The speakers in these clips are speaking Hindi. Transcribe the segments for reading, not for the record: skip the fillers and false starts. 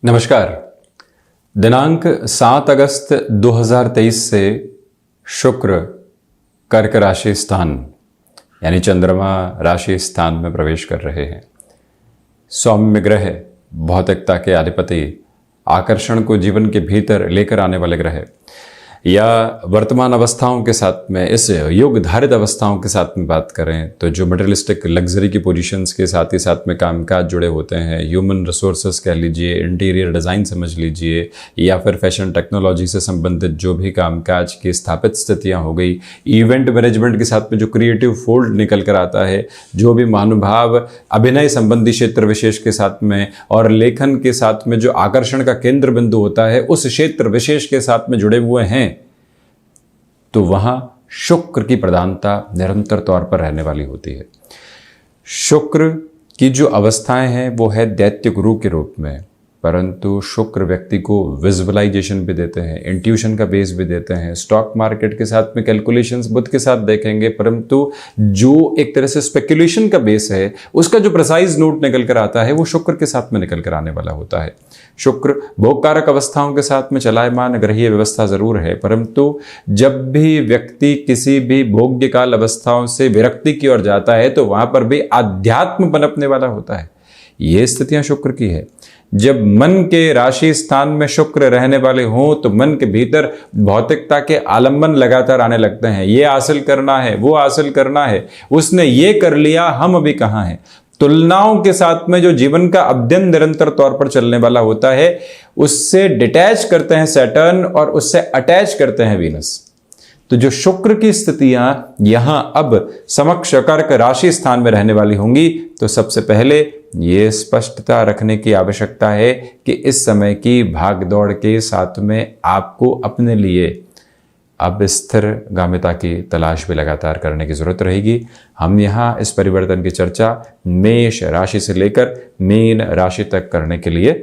नमस्कार। दिनांक 7 अगस्त 2023 से शुक्र कर्क राशि स्थान यानी चंद्रमा राशि स्थान में प्रवेश कर रहे हैं। सौम्य ग्रह, भौतिकता के अधिपति, आकर्षण को जीवन के भीतर लेकर आने वाले ग्रह या वर्तमान अवस्थाओं के साथ में, इस योग धारित अवस्थाओं के साथ में बात करें तो जो मटेरियलिस्टिक लग्जरी की पोजीशंस के साथ ही साथ में कामकाज जुड़े होते हैं, ह्यूमन रिसोर्सेज कह लीजिए, इंटीरियर डिज़ाइन समझ लीजिए, या फिर फैशन टेक्नोलॉजी से संबंधित जो भी कामकाज की स्थापित स्थितियां हो गई, इवेंट मैनेजमेंट के साथ में जो क्रिएटिव फोल्ड निकल कर आता है, जो भी महानुभाव अभिनय संबंधी क्षेत्र विशेष के साथ में और लेखन के साथ में जो आकर्षण का केंद्र बिंदु होता है उस क्षेत्र विशेष के साथ में जुड़े हुए हैं, तो वहां शुक्र की प्रधानता निरंतर तौर पर रहने वाली होती है। शुक्र की जो अवस्थाएं हैं वो है दैत्य गुरु के रूप में, परंतु शुक्र व्यक्ति को विजुअलाइजेशन भी देते हैं, इंट्यूशन का बेस भी देते हैं, स्टॉक मार्केट के साथ में कैलकुलेशंस बुध के साथ देखेंगे, परंतु जो एक तरह से स्पेकुलेशन का बेस है उसका जो प्रिसाइज नोट निकल कर आता है वो शुक्र के साथ में निकल कर आने वाला होता है। शुक्र भोगकारक अवस्थाओं के साथ में चलायमान ग्रहीय व्यवस्था जरूर है, परंतु जब भी व्यक्ति किसी भी भोग्य काल अवस्थाओं से विरक्ति की ओर जाता है तो वहां पर भी आध्यात्म पनपने वाला होता है। ये स्थितियां शुक्र की है। जब मन के राशि स्थान में शुक्र रहने वाले हों तो मन के भीतर भौतिकता के आलंबन लगातार आने लगते हैं। ये हासिल करना है, वो हासिल करना है, उसने ये कर लिया, हम अभी कहाँ हैं। तुलनाओं के साथ में जो जीवन का अध्ययन निरंतर तौर पर चलने वाला होता है उससे डिटैच करते हैं सैटर्न और उससे अटैच करते हैं वीनस। तो जो शुक्र की स्थितियां यहां अब समक्ष कर्क राशि स्थान में रहने वाली होंगी, तो सबसे पहले ये स्पष्टता रखने की आवश्यकता है कि इस समय की भागदौड़ के साथ में आपको अपने लिए अब स्थिरगामिता की तलाश भी लगातार करने की जरूरत रहेगी। हम यहाँ इस परिवर्तन की चर्चा मेष राशि से लेकर मीन राशि तक करने के लिए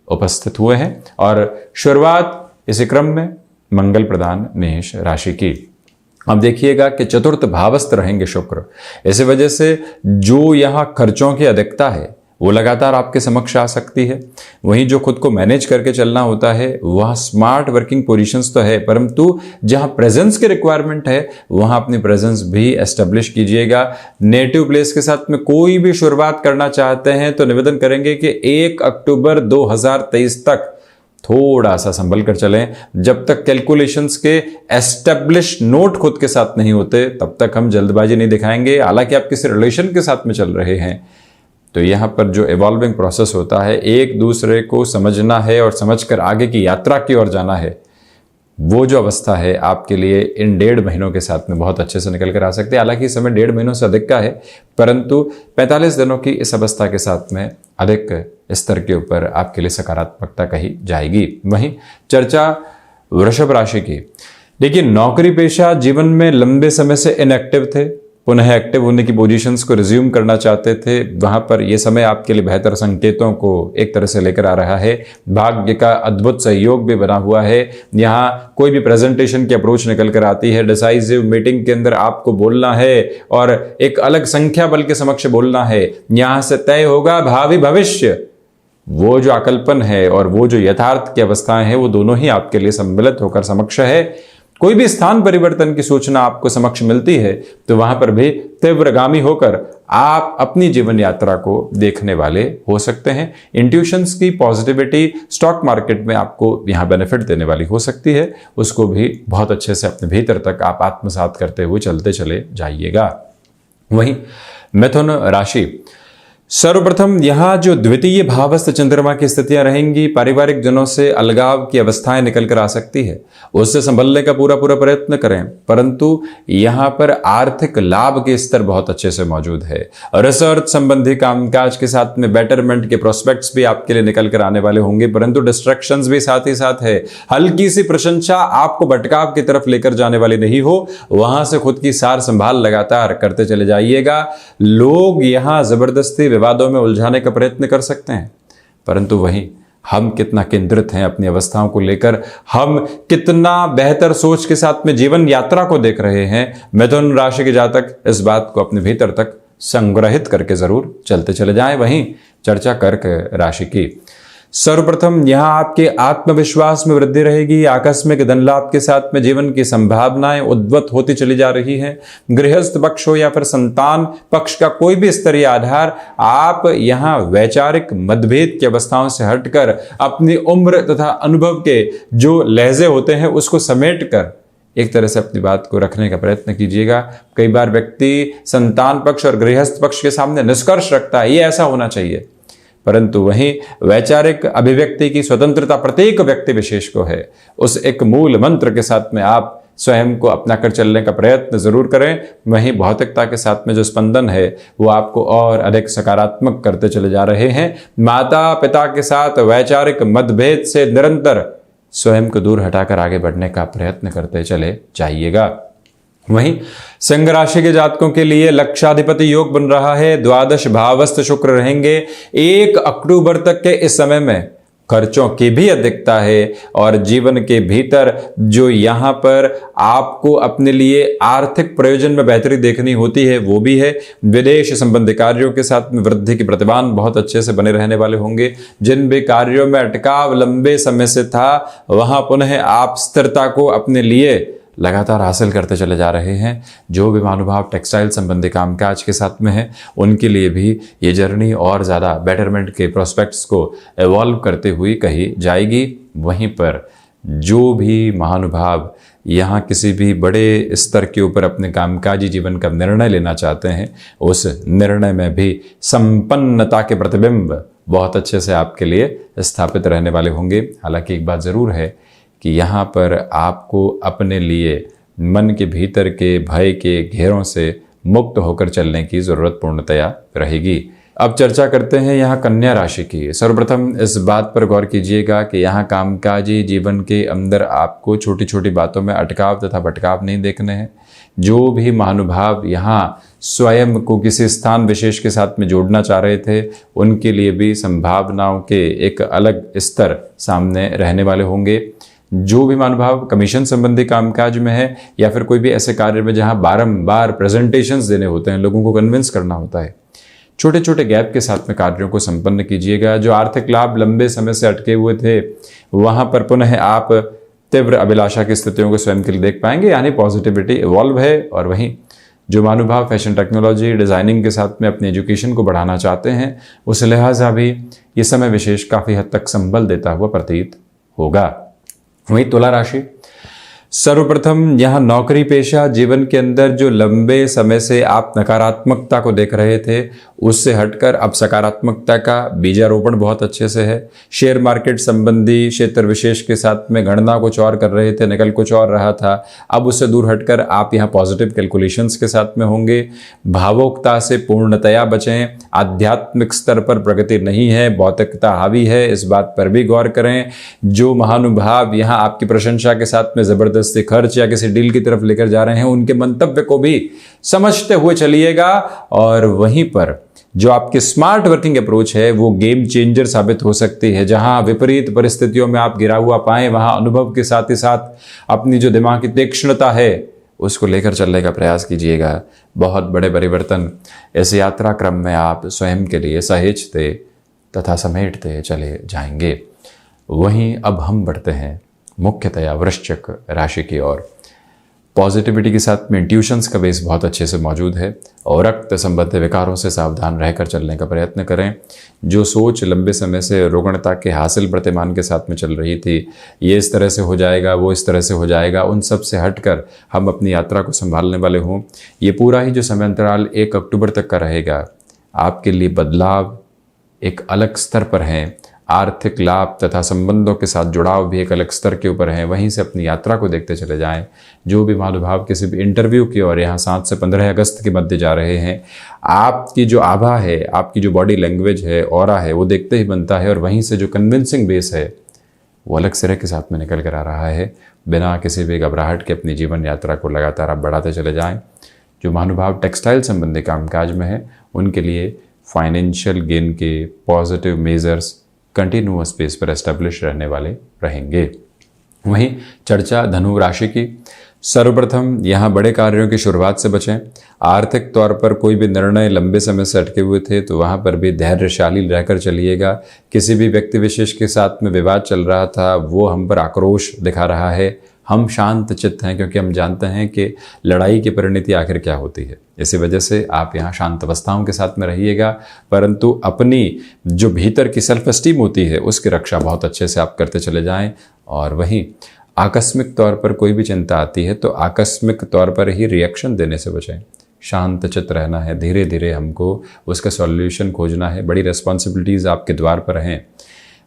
उपस्थित हुए हैं और शुरुआत इसी क्रम में मंगल प्रधान मेष राशि की। अब देखिएगा कि चतुर्थ भावस्थ रहेंगे शुक्र, इसी वजह से जो यहाँ खर्चों की अधिकता है वो लगातार आपके समक्ष आ सकती है। वहीं जो खुद को मैनेज करके चलना होता है वह स्मार्ट वर्किंग पोजीशंस तो है, परंतु जहां प्रेजेंस की रिक्वायरमेंट है वहां अपनी प्रेजेंस भी एस्टेब्लिश कीजिएगा। नेटिव प्लेस के साथ में कोई भी शुरुआत करना चाहते हैं तो निवेदन करेंगे कि 1 अक्टूबर 2023 तक थोड़ा सा संभल कर चलें। जब तक कैलकुलेशंस के एस्टेब्लिश नोट खुद के साथ नहीं होते तब तक हम जल्दबाजी नहीं दिखाएंगे। हालांकि आप किसी रिलेशन के साथ में चल रहे हैं तो यहाँ पर जो इवॉल्विंग प्रोसेस होता है, एक दूसरे को समझना है और समझकर आगे की यात्रा की ओर जाना है, वो जो अवस्था है आपके लिए इन 1.5 महीनों के साथ में बहुत अच्छे से निकल कर आ सकती है। हालांकि समय 1.5 महीनों से अधिक का है, परंतु 45 दिनों की इस अवस्था के साथ में अधिक स्तर के ऊपर आपके लिए सकारात्मकता कही जाएगी। वहीं चर्चा वृषभ राशि की। देखिए, नौकरी पेशा जीवन में लंबे समय से इनएक्टिव थे, पुनः एक्टिव होने की पोजीशंस को रिज्यूम करना चाहते थे, वहां पर यह समय आपके लिए बेहतर संकेतों को एक तरह से लेकर आ रहा है। भाग्य का अद्भुत सहयोग भी बना हुआ है। यहाँ कोई भी प्रेजेंटेशन की अप्रोच निकल कर आती है, डिसाइसिव मीटिंग के अंदर आपको बोलना है और एक अलग संख्या बल के समक्ष बोलना है। यहां से तय होगा भावी भविष्य। वो जो आकल्पन है और वो जो यथार्थ की अवस्थाएं हैं वो दोनों ही आपके लिए सम्मिलित होकर समक्ष है। कोई भी स्थान परिवर्तन की सूचना आपको समक्ष मिलती है तो वहां पर भी तीव्रगामी होकर आप अपनी जीवन यात्रा को देखने वाले हो सकते हैं। इंट्यूशंस की पॉजिटिविटी स्टॉक मार्केट में आपको यहां बेनिफिट देने वाली हो सकती है, उसको भी बहुत अच्छे से अपने भीतर तक आप आत्मसात करते हुए चलते चले जाइएगा। वहीं मिथुन राशि, सर्वप्रथम यहां जो द्वितीय भावस्थ चंद्रमा की स्थितियां रहेंगी, पारिवारिक जनों से अलगाव की अवस्थाएं निकल कर आ सकती है, उससे संभलने का पूरा प्रयत्न करें, परंतु यहां पर आर्थिक लाभ के स्तर बहुत अच्छे से मौजूद है। रिसर्च संबंधी कामकाज के साथ में बेटरमेंट के प्रोस्पेक्ट्स भी आपके लिए निकल कर आने वाले होंगे, परंतु डिस्ट्रैक्शंस भी साथ ही साथ है। हल्की सी प्रशंसा आपको भटकाव की तरफ लेकर जाने वाली नहीं हो, वहां से खुद की सार संभाल लगातार करते चले जाइएगा। लोग यहां जबरदस्ती विवादों में उलझाने का प्रयत्न कर सकते हैं, परंतु वहीं हम कितना केंद्रित हैं अपनी अवस्थाओं को लेकर, हम कितना बेहतर सोच के साथ में जीवन यात्रा को देख रहे हैं। मिथुन राशि के जातक इस बात को अपने भीतर तक संग्रहित करके जरूर चलते चले जाएं। वहीं चर्चा कर्क राशि की। सर्वप्रथम यहाँ आपके आत्मविश्वास में वृद्धि रहेगी। आकस्मिक धन लाभ के साथ में जीवन की संभावनाएं उद्भूत होती चली जा रही हैं। गृहस्थ पक्ष हो या फिर संतान पक्ष का कोई भी स्तरीय आधार, आप यहाँ वैचारिक मतभेद की अवस्थाओं से हटकर अपनी उम्र तथा अनुभव के जो लहजे होते हैं उसको समेट कर एक तरह से अपनी बात को रखने का प्रयत्न कीजिएगा। कई बार व्यक्ति संतान पक्ष और गृहस्थ पक्ष के सामने निष्कर्ष रखता है, ये ऐसा होना चाहिए, परंतु वहीं वैचारिक अभिव्यक्ति की स्वतंत्रता प्रत्येक व्यक्ति विशेष को है। उस एक मूल मंत्र के साथ में आप स्वयं को अपना कर चलने का प्रयत्न जरूर करें। वहीं भौतिकता के साथ में जो स्पंदन है वो आपको और अधिक सकारात्मक करते चले जा रहे हैं। माता पिता के साथ वैचारिक मतभेद से निरंतर स्वयं को दूर हटाकर आगे बढ़ने का प्रयत्न करते चले जाइएगा। वहीं सिंह राशि के जातकों के लिए लक्षाधिपति योग बन रहा है। द्वादश भावस्थ शुक्र रहेंगे। 1 अक्टूबर तक के इस समय में खर्चों की भी अधिकता है और जीवन के भीतर जो यहाँ पर आपको अपने लिए आर्थिक प्रयोजन में बेहतरी देखनी होती है वो भी है। विदेश संबंधी कार्यों के साथ में वृद्धि के प्रतिमान बहुत अच्छे से बने रहने वाले होंगे। जिन भी कार्यों में अटकाव लंबे समय से था वहां पुनः आप स्थिरता को अपने लिए लगातार हासिल करते चले जा रहे हैं। जो भी महानुभाव टेक्सटाइल संबंधी कामकाज के साथ में है उनके लिए भी ये जर्नी और ज़्यादा बेटरमेंट के प्रोस्पेक्ट्स को एवॉल्व करते हुए कही जाएगी। वहीं पर जो भी महानुभाव यहाँ किसी भी बड़े स्तर के ऊपर अपने कामकाजी जीवन का निर्णय लेना चाहते हैं उस निर्णय में भी संपन्नता के प्रतिबिंब बहुत अच्छे से आपके लिए स्थापित रहने वाले होंगे। हालांकि एक बात ज़रूर है कि यहाँ पर आपको अपने लिए मन के भीतर के भय के घेरों से मुक्त होकर चलने की ज़रूरत पूर्णतया रहेगी। अब चर्चा करते हैं यहाँ कन्या राशि की। सर्वप्रथम इस बात पर गौर कीजिएगा कि यहाँ कामकाजी जीवन के अंदर आपको छोटी छोटी बातों में अटकाव तथा भटकाव नहीं देखने हैं। जो भी महानुभाव यहाँ स्वयं को किसी स्थान विशेष के साथ में जोड़ना चाह रहे थे उनके लिए भी संभावनाओं के एक अलग स्तर सामने रहने वाले होंगे। जो भी महानुभाव कमीशन संबंधी कामकाज में है या फिर कोई भी ऐसे कार्य में जहां बारंबार प्रेजेंटेशंस देने होते हैं, लोगों को कन्विंस करना होता है, छोटे छोटे गैप के साथ में कार्यों को संपन्न कीजिएगा। जो आर्थिक लाभ लंबे समय से अटके हुए थे वहां पर पुनः आप तीव्र अभिलाषा की स्थितियों को स्वयं के लिए देख पाएंगे, यानी पॉजिटिविटी इवॉल्व है। और वहीं जो महानुभाव फैशन टेक्नोलॉजी डिज़ाइनिंग के साथ में अपनी एजुकेशन को बढ़ाना चाहते हैं उस लिहाजा भी ये समय विशेष काफ़ी हद तक संबल देता हुआ प्रतीत होगा। वहीं तुला राशि, सर्वप्रथम यहाँ नौकरी पेशा जीवन के अंदर जो लंबे समय से आप नकारात्मकता को देख रहे थे उससे हटकर अब सकारात्मकता का बीजारोपण बहुत अच्छे से है। शेयर मार्केट संबंधी क्षेत्र विशेष के साथ में गणना कुछ और कर रहे थे, निकल कुछ और रहा था, अब उससे दूर हटकर आप यहाँ पॉजिटिव कैलकुलेशंस के साथ में होंगे। भावुकता से पूर्णतया बचें। आध्यात्मिक स्तर पर प्रगति नहीं है, भौतिकता हावी है, इस बात पर भी गौर करें। जो महानुभाव यहाँ आपकी प्रशंसा के साथ में जबरदस्ती खर्च या किसी डील की तरफ लेकर जा रहे हैं उनके मंतव्य को भी समझते हुए चलिएगा। और वहीं पर जो आपकी स्मार्ट वर्किंग अप्रोच है वो गेम चेंजर साबित हो सकती है। जहां विपरीत परिस्थितियों में आप गिरा हुआ पाएं वहां अनुभव के साथ ही साथ अपनी जो दिमाग की तीक्ष्णता है उसको लेकर चलने का प्रयास कीजिएगा। बहुत बड़े परिवर्तन इस यात्रा क्रम में आप स्वयं के लिए सहेजते तथा समेटते चले जाएंगे। वहीं अब हम बढ़ते हैं मुख्यतया वृश्चिक राशि की ओर। पॉजिटिविटी के साथ में इंट्यूशंस का बेस बहुत अच्छे से मौजूद है और रक्त संबंधी विकारों से सावधान रहकर चलने का प्रयत्न करें। जो सोच लंबे समय से रुग्णता के हासिल प्रतिमान के साथ में चल रही थी, ये इस तरह से हो जाएगा, वो इस तरह से हो जाएगा, उन सब से हटकर हम अपनी यात्रा को संभालने वाले हों। ये पूरा ही जो समय अंतराल 1 अक्टूबर तक का रहेगा आपके लिए बदलाव एक अलग स्तर पर हैं। आर्थिक लाभ तथा संबंधों के साथ जुड़ाव भी एक अलग स्तर के ऊपर है। वहीं से अपनी यात्रा को देखते चले जाएं। जो भी महानुभाव किसी भी इंटरव्यू की और यहाँ 7 से 15 अगस्त के मध्य जा रहे हैं, आपकी जो आभा है, आपकी जो बॉडी लैंग्वेज है, ऑरा है, वो देखते ही बनता है। और वहीं से जो कन्विंसिंग बेस है वो अलग सिरे के साथ में निकल कर आ रहा है। बिना किसी भी घबराहट के अपनी जीवन यात्रा को लगातार आप बढ़ाते चले जाएँ। जो महानुभाव टेक्सटाइल संबंधी कामकाज में है उनके लिए फाइनेंशियल गेन के पॉजिटिव मेजर्स कंटिन्यूअस बेस पर एस्टेब्लिश रहने वाले रहेंगे। वहीं चर्चा धनु राशि की। सर्वप्रथम यहाँ बड़े कार्यों की शुरुआत से बचें। आर्थिक तौर पर कोई भी निर्णय लंबे समय से अटके हुए थे तो वहाँ पर भी धैर्यशाली रहकर चलिएगा। किसी भी व्यक्ति विशेष के साथ में विवाद चल रहा था, वो हम पर आक्रोश दिखा रहा है, हम शांत चित्त हैं क्योंकि हम जानते हैं कि लड़ाई की परिणति आखिर क्या होती है। इसी वजह से आप यहाँ शांत अवस्थाओं के साथ में रहिएगा, परंतु अपनी जो भीतर की सेल्फ एस्टीम होती है उसकी रक्षा बहुत अच्छे से आप करते चले जाएं। और वहीं आकस्मिक तौर पर कोई भी चिंता आती है तो आकस्मिक तौर पर ही रिएक्शन देने से बचें। शांत चित्त रहना है, धीरे धीरे हमको उसका सॉल्यूशन खोजना है। बड़ी रिस्पॉन्सिबिलिटीज़ आपके द्वार पर हैं।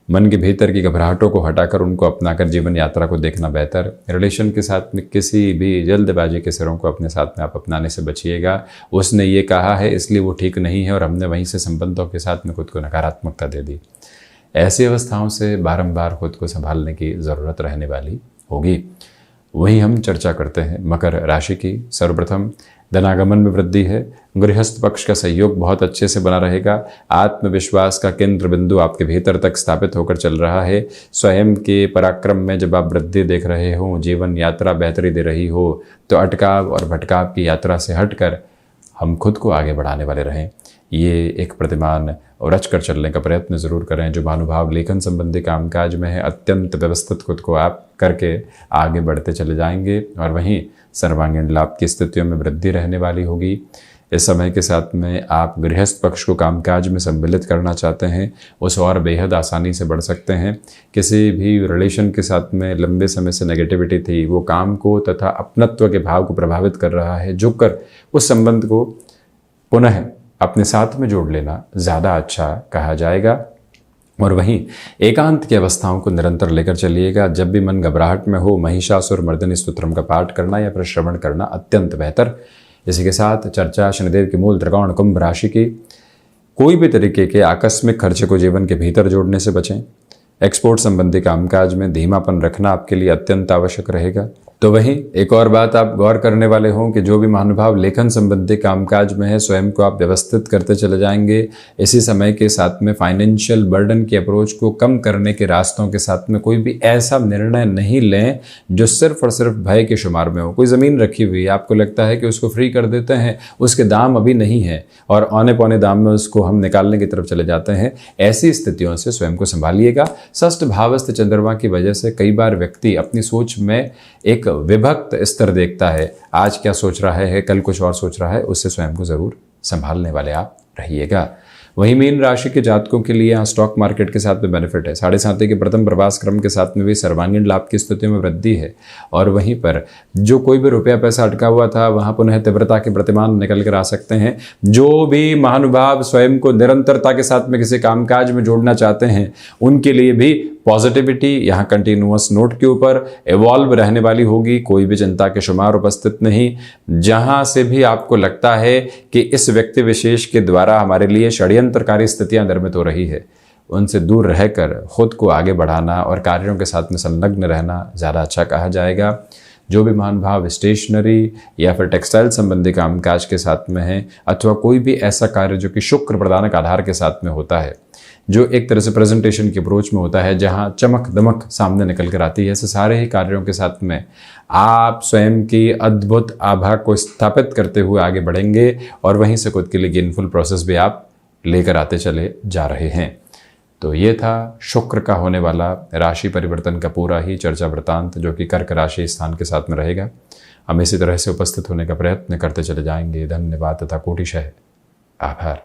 मन के भीतर की घबराहटों को हटाकर उनको अपनाकर जीवन यात्रा को देखना बेहतर। रिलेशन के साथ में किसी भी जल्दबाजी के सिरों को अपने साथ में आप अपनाने से बचिएगा। उसने ये कहा है इसलिए वो ठीक नहीं है और हमने वहीं से संबंधों के साथ में खुद को नकारात्मकता दे दी। ऐसी अवस्थाओं से बारंबार खुद को संभालने की ज़रूरत रहने वाली होगी। वहीं हम चर्चा करते हैं मकर राशि की। सर्वप्रथम धनागमन में वृद्धि है। गृहस्थ पक्ष का सहयोग बहुत अच्छे से बना रहेगा। आत्मविश्वास का केंद्र बिंदु आपके भीतर तक स्थापित होकर चल रहा है। स्वयं के पराक्रम में जब आप वृद्धि देख रहे हो, जीवन यात्रा बेहतरी दे रही हो, तो अटकाव और भटकाव की यात्रा से हटकर हम खुद को आगे बढ़ाने वाले रहें। ये एक प्रतिमान और रच कर चलने का प्रयत्न ज़रूर करें। जो महानुभाव लेखन संबंधी कामकाज में है, अत्यंत व्यवस्थित खुद को आप करके आगे बढ़ते चले जाएंगे और वहीं सर्वांगीण लाभ की स्थितियों में वृद्धि रहने वाली होगी। इस समय के साथ में आप गृहस्थ पक्ष को कामकाज में सम्मिलित करना चाहते हैं, उस और बेहद आसानी से बढ़ सकते हैं। किसी भी रिलेशन के साथ में लंबे समय से नेगेटिविटी थी, वो काम को तथा अपनत्व के भाव को प्रभावित कर रहा है, झुककर उस संबंध को पुनः अपने साथ में जोड़ लेना ज़्यादा अच्छा कहा जाएगा। और वहीं एकांत की अवस्थाओं को निरंतर लेकर चलिएगा। जब भी मन घबराहट में हो, महिषासुर मर्दिनी स्तोत्रम का पाठ करना या फिर श्रवण करना अत्यंत बेहतर। इसी के साथ चर्चा शनिदेव की मूल त्रिकोण कुंभ राशि की। कोई भी तरीके के आकस्मिक खर्चे को जीवन के भीतर जोड़ने से बचें। एक्सपोर्ट संबंधी कामकाज में धीमापन रखना आपके लिए अत्यंत आवश्यक रहेगा। तो वहीं एक और बात आप गौर करने वाले हों कि जो भी महानुभाव लेखन संबंधी कामकाज में है, स्वयं को आप व्यवस्थित करते चले जाएंगे। इसी समय के साथ में फाइनेंशियल बर्डन की अप्रोच को कम करने के रास्तों के साथ में कोई भी ऐसा निर्णय नहीं लें जो सिर्फ और सिर्फ भय के शुमार में हो। कोई ज़मीन रखी हुई है, आपको लगता है कि उसको फ्री कर देते हैं, उसके दाम अभी नहीं है और औने पौने दाम में उसको हम निकालने की तरफ चले जाते हैं। ऐसी स्थितियों से स्वयं को संभालिएगा। षष्ठ भावस्थ चंद्रमा की वजह से कई बार व्यक्ति अपनी सोच में एक विभक्त स्तर देखता है। आज क्या सोच रहा है, कल कुछ और सोच रहा है, उससे स्वयं को जरूर संभालने वाले आप रहिएगा। वहीं मीन राशि के जातकों के लिए यहाँ स्टॉक मार्केट के साथ में बेनिफिट है। 7.5 के प्रथम प्रवास क्रम के साथ में भी सर्वांगीण लाभ की स्थितियों में वृद्धि है और वहीं पर जो कोई भी रुपया पैसा अटका हुआ था वहाँ पुनः तीव्रता के प्रतिमान निकल कर आ सकते हैं। जो भी महानुभाव स्वयं को निरंतरता के साथ में किसी कामकाज में जोड़ना चाहते हैं, उनके लिए भी पॉजिटिविटी यहाँ कंटिन्यूअस नोट के ऊपर इवॉल्व रहने वाली होगी। कोई भी चिंता के शुमार उपस्थित नहीं। जहाँ से भी आपको लगता है कि इस व्यक्ति विशेष के द्वारा हमारे लिए षड्यंत्रकारी स्थितियां निर्मित हो रही है, उनसे दूर रहकर खुद को आगे बढ़ाना और कार्यों के साथ में संलग्न रहना ज़्यादा अच्छा कहा जाएगा। जो भी महानुभाव स्टेशनरी या फिर टेक्सटाइल संबंधी कामकाज के साथ में है अथवा कोई भी ऐसा कार्य जो कि शुक्र प्रदानक आधार के साथ में होता है, जो एक तरह से प्रेजेंटेशन की अप्रोच में होता है, जहां चमक दमक सामने निकल कर आती है, ऐसे सारे ही कार्यों के साथ में आप स्वयं की अद्भुत आभा को स्थापित करते हुए आगे बढ़ेंगे और वहीं से खुद के लिए गेनफुल प्रोसेस भी आप लेकर आते चले जा रहे हैं। तो ये था शुक्र का होने वाला राशि परिवर्तन का पूरा ही चर्चा वृतांत, जो कि कर्क राशि स्थान के साथ में रहेगा। हम इसी तरह से उपस्थित होने का प्रयत्न करते चले जाएंगे। धन्यवाद तथा कोटिशः आभार।